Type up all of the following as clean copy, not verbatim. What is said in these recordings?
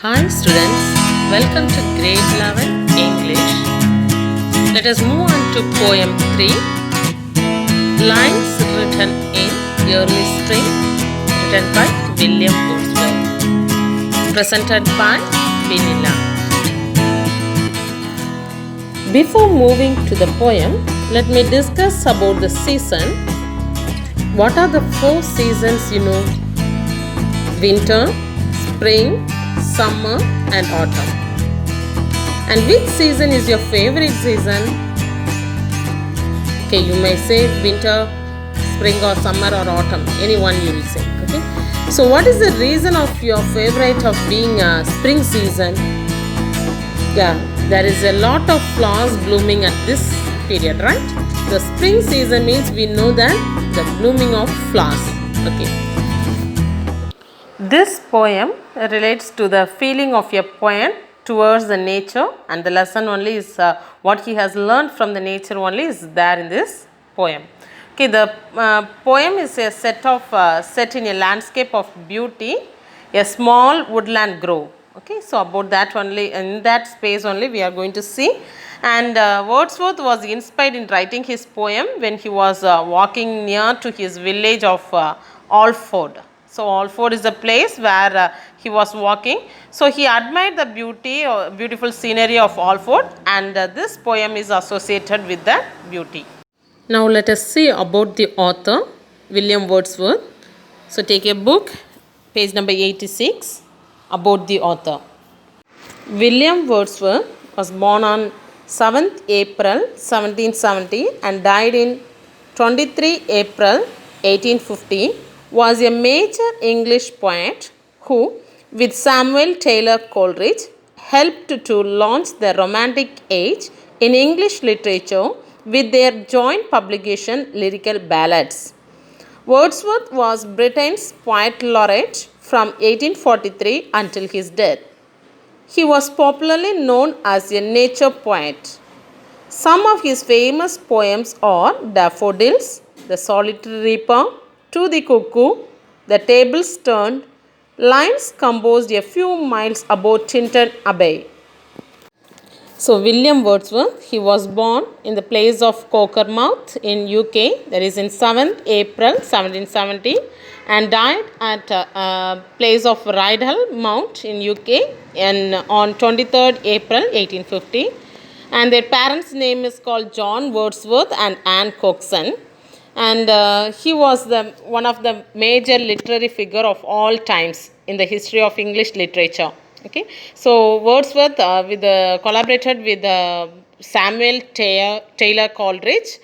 Hi students, welcome to grade 11 English. Let us move on to poem 3, Lines Written in Early Spring, written by William Wordsworth, presented by Vanilla. Before moving to the poem, let me discuss about the season. What are the 4 seasons you know? Winter, spring, summer and autumn. And which season is your favorite season? Okay, you may say winter, spring or summer or autumn, anyone you will say. Okay, so what is the reason of your favorite of being a spring season? Yeah, there is a lot of flowers blooming at this period, right? The spring season means we know that the blooming of flowers. Okay. This poem relates to the feeling of a poet towards the nature, and the lesson only is what he has learned from the nature only is there in this poem. Okay, the poem is a set in a landscape of beauty, a small woodland grove. Okay, so about that only, in that space only we are going to see. And Wordsworth was inspired in writing his poem when he was walking near to his village of Alford. So Alford is the place where he was walking. So he admired the beautiful scenery of Alford, and this poem is associated with that beauty. Now let us see about the author, William Wordsworth. So take a book, page number 86, about the author. William Wordsworth was born on 7th April 1770 and died in 23 April 1850. Was a major English poet who, with Samuel Taylor Coleridge, helped to launch the Romantic Age in English literature with their joint publication Lyrical Ballads. Wordsworth was Britain's poet laureate from 1843 until his death. He was popularly known as a nature poet. Some of his famous poems are Daffodils, The Solitary Reaper, To the Cuckoo, The Tables Turned, Lines composed a few miles above Tintern Abbey. So William Wordsworth, he was born in the place of Cockermouth in UK, that is in 7th April 1770, and died at place of Rydal Mount in UK and on 23rd April 1850. And their parents' name is called John Wordsworth and Anne Coxon. And he was one of the major literary figure of all times in the history of English literature. Okay, so Wordsworth collaborated with Samuel Taylor Coleridge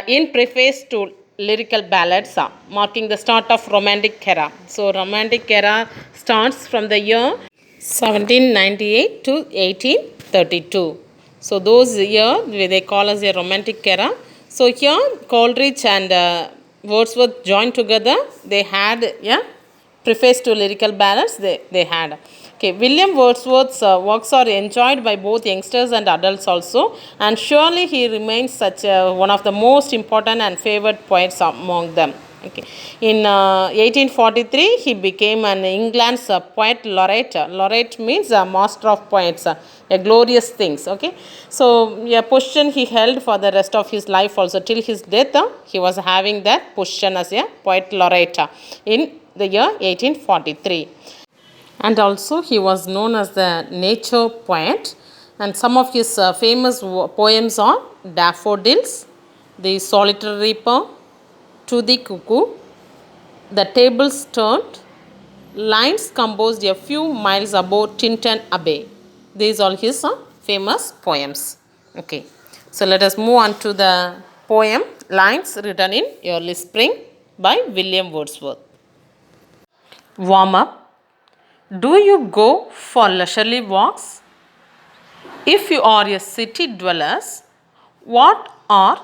in preface to Lyrical Ballads, marking the start of Romantic era. So Romantic era starts from the year 1798 to 1832. So those years they call as a Romantic era. So here Coleridge and Wordsworth joined together. They had preface to Lyrical Ballads. They had. Okay, William Wordsworth's works are enjoyed by both youngsters and adults also, and surely he remains such one of the most important and favored poets among them. Okay. In 1843, he became an England's poet laureate. Laureate means a master of poets, a glorious things. Okay, so a position he held for the rest of his life also till his death. He was having that position as a poet laureate in the year 1843. And also he was known as the nature poet, and some of his famous poems are Daffodils, The Solitary Reaper, To the Cuckoo, The Tables Turned, Lines composed a few miles above Tintern Abbey. These are his famous poems. Okay, so let us move on to the poem Lines Written in Early Spring by William Wordsworth. Warm up. Do you go for leisurely walks? If you are a city dweller, what or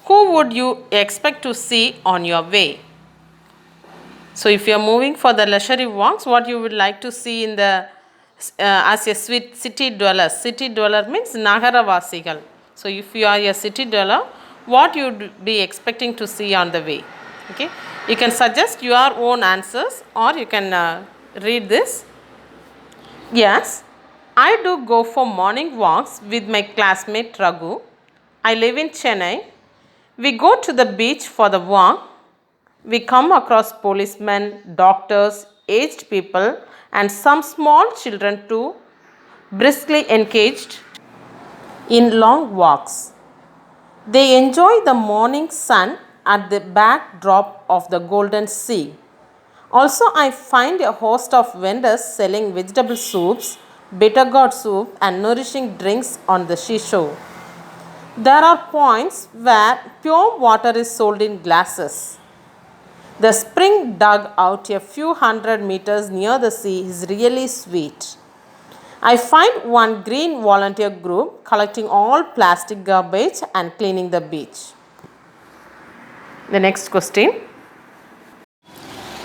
who would you expect to see on your way? So if you are moving for the leisurely walks, what you would like to see in the as a city dweller. City dweller means Nagaravasigal. So if you are a city dweller, what you would be expecting to see on the way? Okay, you can suggest your own answers or you can read this. Yes, I do go for morning walks with my classmate Raghu. I live in Chennai. We go to the beach for the walk. We come across policemen, doctors, aged people, and some small children too, briskly engaged in long walks. They enjoy the morning sun at the backdrop of the golden sea. Also, I find a host of vendors selling vegetable soups, bitter gourd soup, and nourishing drinks on the seashore. There are points where pure water is sold in glasses. The spring dug out a few hundred meters near the sea is really sweet. I find one green volunteer group collecting all plastic garbage and cleaning the beach. The next question.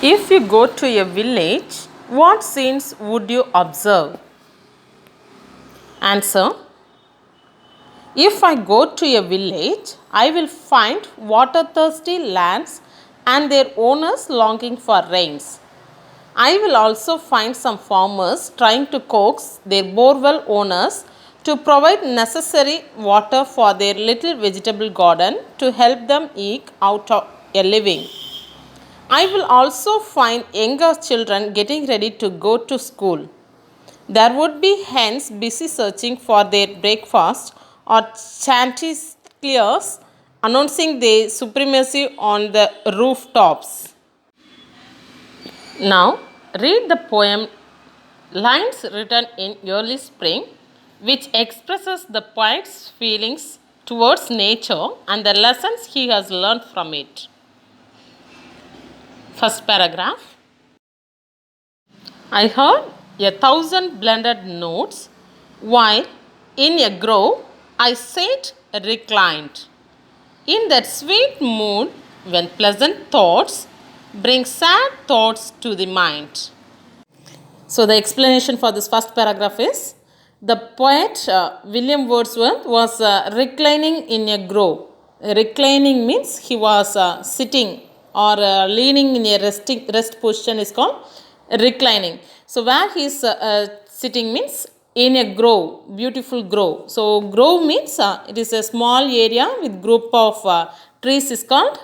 If you go to a village, what scenes would you observe? Answer. If I go to a village, I will find water thirsty lands and their owners longing for rains. I will also find some farmers trying to coax their borewell owners to provide necessary water for their little vegetable garden to help them eke out a living. I will also find younger children getting ready to go to school. There would be hens busy searching for their breakfast or chanticleers announcing their supremacy on the rooftops. Now, read the poem Lines Written in Early Spring, which expresses the poet's feelings towards nature and the lessons he has learned from it. First paragraph. I heard 1,000 blended notes while in a grove I sat reclined. In that sweet mood when pleasant thoughts bring sad thoughts to the mind. So, the explanation for this first paragraph is the poet William Wordsworth was reclining in a grove. Reclining means he was sitting or leaning in a rest position is called reclining. So, where he is sitting means in a grove, beautiful grove. So, grove means it is a small area with group of trees is called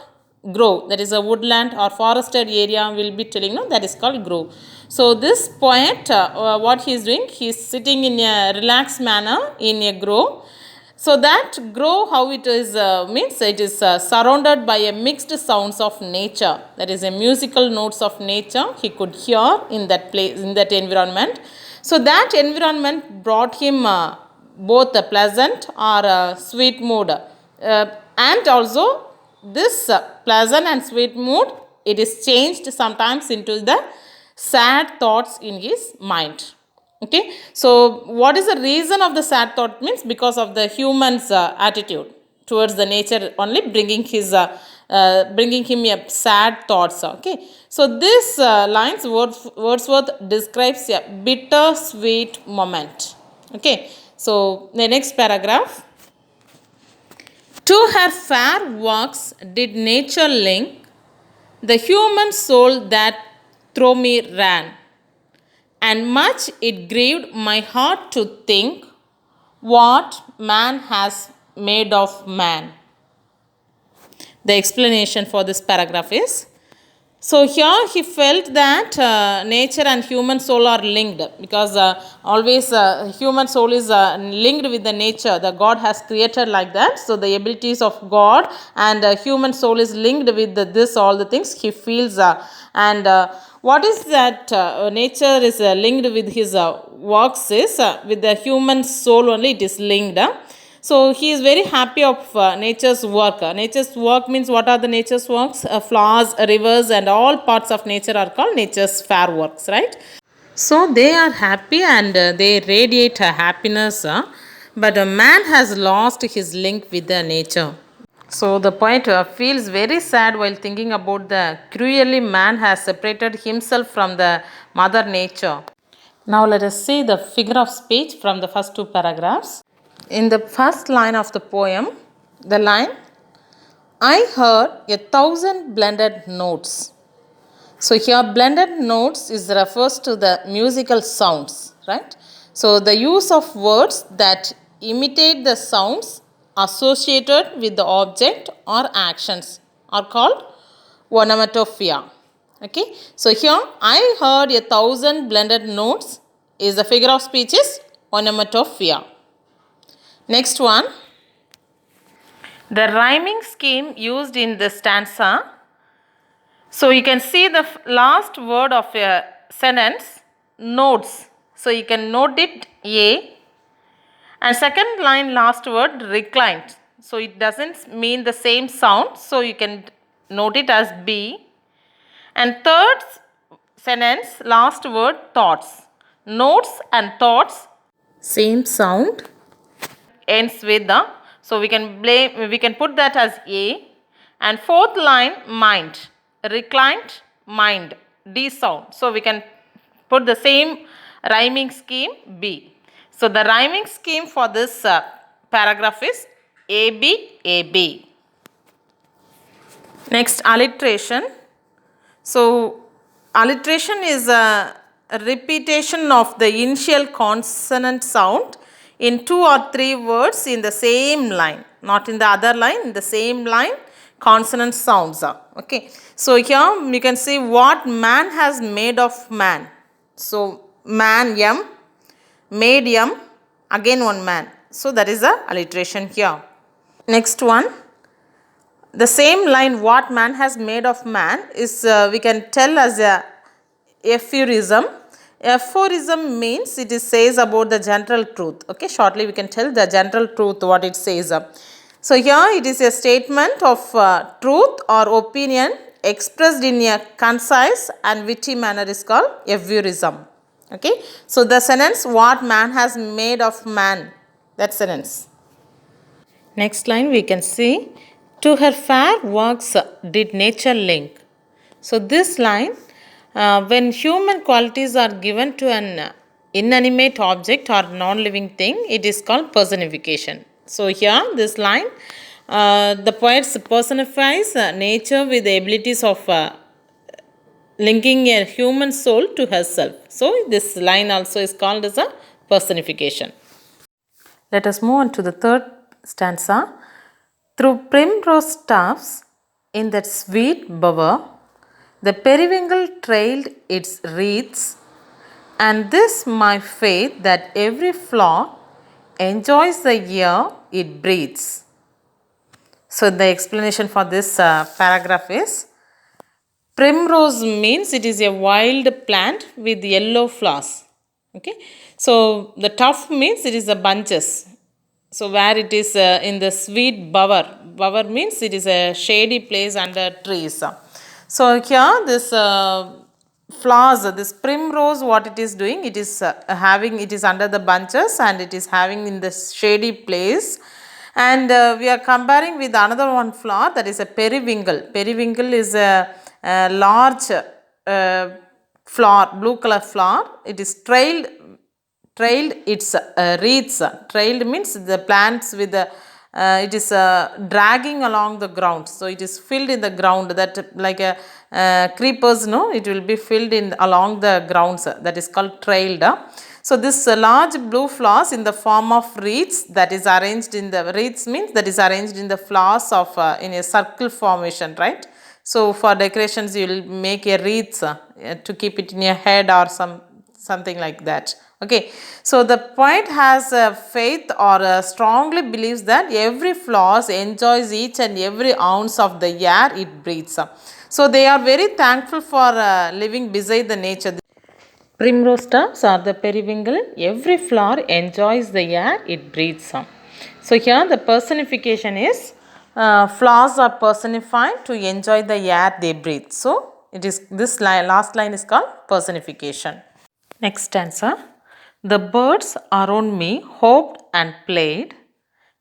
grove. That is a woodland or forested area will be telling no, that is called grove. So this poet what he is doing, he is sitting in a relaxed manner in a grove. So that grove how it is means it is surrounded by a mixed sounds of nature, that is a musical notes of nature he could hear in that place, in that environment. So that environment brought him both a pleasant or a sweet mood and also this pleasant and sweet mood, it is changed sometimes into the sad thoughts in his mind. Okay, so what is the reason of the sad thought means because of the human's attitude towards the nature only bringing him a sad thoughts. Okay, so this lines Wordsworth describes a bitter sweet moment. Okay, so the next paragraph. To her fair works did nature link the human soul that through me ran, and much it grieved my heart to think what man has made of man. The explanation for this paragraph is, so here he felt that nature and human soul are linked because always human soul is linked with the nature. The God has created like that. So the abilities of God and human soul is linked with this all the things he feels and what is that nature is linked with his works is with the human soul only it is linked. So he is very happy of nature's work. Nature's work means what are the nature's works? Flowers, rivers and all parts of nature are called nature's fair works, right? So they are happy and they radiate happiness. But a man has lost his link with the nature. So the poet feels very sad while thinking about the cruelly man has separated himself from the mother nature. Now let us see the figure of speech from the first two paragraphs. In the first line of the poem, the line, I heard 1,000 blended notes. So here blended notes is refers to the musical sounds, right? So the use of words that imitate the sounds associated with the object or actions are called onomatopoeia. Okay, so here I heard 1,000 blended notes is the figure of speech is onomatopoeia. Next one, the rhyming scheme used in the stanza. So you can see the last word of a sentence, notes. So you can note it A, and second line last word reclined. So it doesn't mean the same sound. So you can note it as B. And third sentence last word thoughts. Notes and thoughts same sound ends with the, so we can put that as A. And fourth line mind, reclined mind, D sound. So we can put the same rhyming scheme B. So the rhyming scheme for this paragraph is AB, AB. Next, alliteration. So alliteration is a repetition of the initial consonant sound in 2 or 3 words in the same line, not in the other line, in the same line consonant sounds are. Okay. So here you can see what man has made of man. So man M, made M, again one man. So that is the alliteration here. Next one, the same line what man has made of man is we can tell as a aphorism. Aphorism means it is says about the general truth. Okay, shortly we can tell the general truth what it says. So here it is a statement of truth or opinion expressed in a concise and witty manner is called aphorism. Okay, so the sentence what man has made of man, that sentence. Next line we can see, to her fair works did nature link. So this line, when human qualities are given to an inanimate object or non-living thing, it is called personification. So here this line, the poet personifies nature with the abilities of linking a human soul to herself. So this line also is called as a personification. Let us move on to the third stanza. Through primrose tufts in that sweet bower, the periwinkle trailed its wreaths, and this my faith that every flower enjoys the air it breathes. So the explanation for this paragraph is, primrose means it is a wild plant with yellow flowers. Okay, so the tuft means it is a bunches. So where it is in the sweet bower, bower means it is a shady place under trees. So here this flowers, this primrose, what it is doing, it is having, it is under the bunches and it is having in the shady place. And we are comparing with another one flower, that is a periwinkle. Periwinkle is a large flower, blue color flower. It is trailed its wreaths. Trailed means the plants with the it is dragging along the ground. So it is filled in the ground, that like a creepers, no, it will be filled in along the grounds, that is called trailed. So this large blue flowers in the form of wreaths, that is arranged in the, wreaths means that is arranged in the flowers of in a circle formation, right? So for decorations you will make a wreath to keep it in your head or something like that. Okay, so the poet has a faith or strongly believes that every flower enjoys each and every ounce of the air it breathes. So they are very thankful for living beside the nature. Primrose tufts or the periwinkle, every flower enjoys the air it breathes. So here the personification is flowers are personified to enjoy the air they breathe. So it is this line, last line is called personification. Next stanza. The birds around me hoped and played.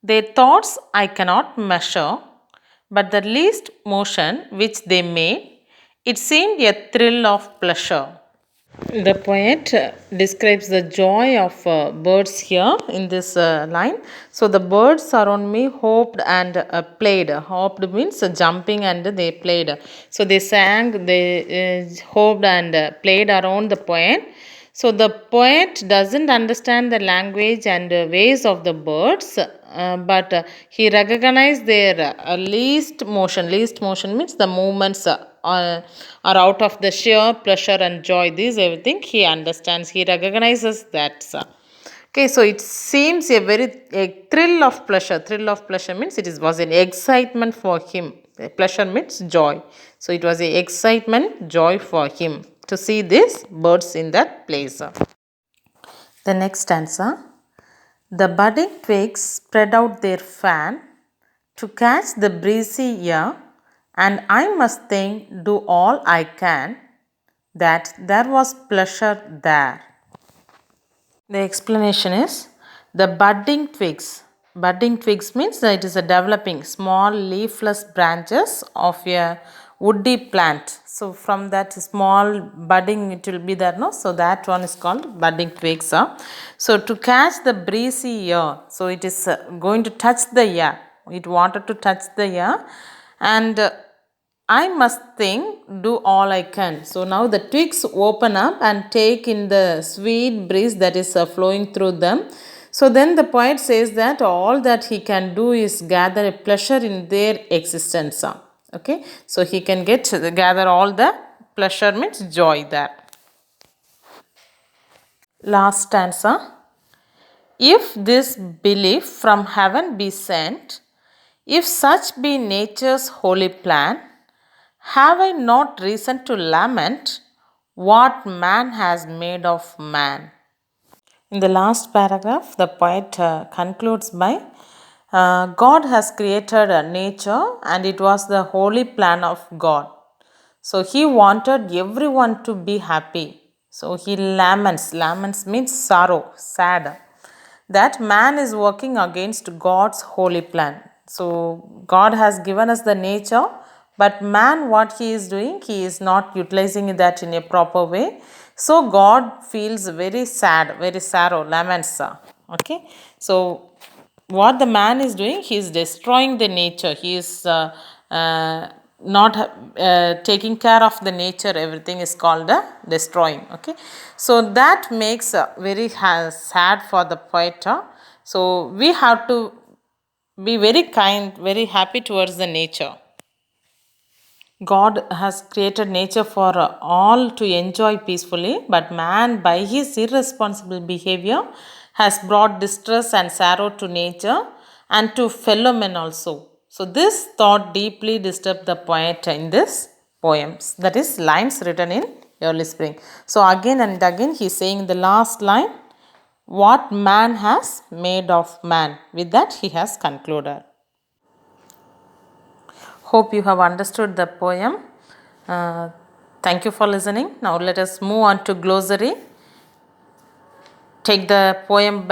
Their thoughts I cannot measure, but the least motion which they made, it seemed a thrill of pleasure. The poet describes the joy of birds here in this line. So the birds around me hoped and played. Hoped means jumping and they played. So they sang, they hoped and played around the poet. So the poet doesn't understand the language and ways of the birds, but he recognizes their least motion. Least motion means the movements are out of the sheer pleasure and joy. This everything he understands. He recognizes that. Okay, so it seems a thrill of pleasure. Thrill of pleasure means was an excitement for him. Pleasure means joy. So it was a excitement, joy for him to see these birds in that place. The next stanza. The budding twigs spread out their fan to catch the breezy air, and I must think, do all I can, that there was pleasure there. The explanation is the budding twigs. Budding twigs means that it is a developing small leafless branches of a woody plant. So from that small budding it will be there, no? So that one is called budding twigs. So to catch the breezy air, so it is going to touch the air. It wanted to touch the air, and I must think, do all I can. So now the twigs open up and take in the sweet breeze that is flowing through them. So then the poet says that all that he can do is gather a pleasure in their existence. Okay, so he can gather all the pleasure means joy there. Last stanza. If this belief from heaven be sent, if such be nature's holy plan, have I not reason to lament what man has made of man? In the last paragraph, the poet concludes by God has created nature and it was the holy plan of God. So he wanted everyone to be happy. So he laments. Laments means sorrow, sad. That man is working against God's holy plan. So God has given us the nature, but man, what he is doing, he is not utilizing that in a proper way. So God feels very sad, very sorrow, laments. Okay. So what the man is doing, he is destroying the nature. He is not taking care of the nature. Everything is called destroying. Okay, so that makes very sad for the poet. So we have to be very kind, very happy towards the nature. God has created nature for all to enjoy peacefully, but man, by his irresponsible behavior, has brought distress and sorrow to nature and to fellow men also. So, this thought deeply disturbed the poet in this poems, that is, lines written in early spring. So, again and again, he is saying the last line, what man has made of man. With that, he has concluded. Hope you have understood the poem. Thank you for listening. Now let us move on to glossary. Take the poem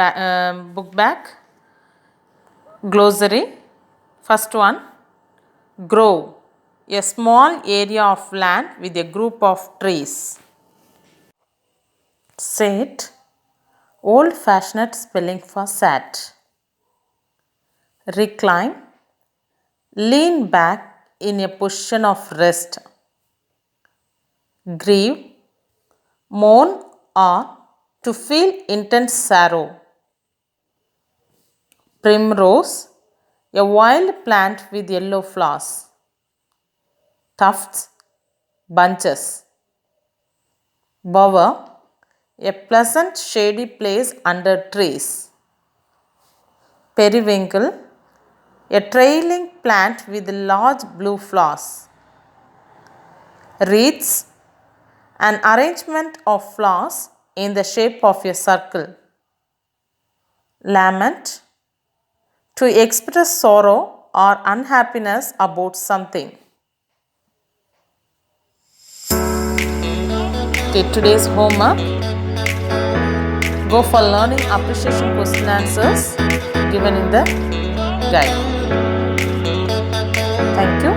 book back. Glossary. First one. Grove. A small area of land with a group of trees. Set. Old-fashioned spelling for sat. Recline. Lean back in a position of rest. Grieve, mourn, or to feel intense sorrow. Primrose, a wild plant with yellow flowers. Tufts, bunches. Bower, a pleasant shady place under trees. Periwinkle, a trailing plant with large blue flowers. Wreaths, an arrangement of flowers in the shape of a circle. Lament, to express sorrow or unhappiness about something. Okay, today's homework. Go for learning appreciation question answers given in the guide. Thank you.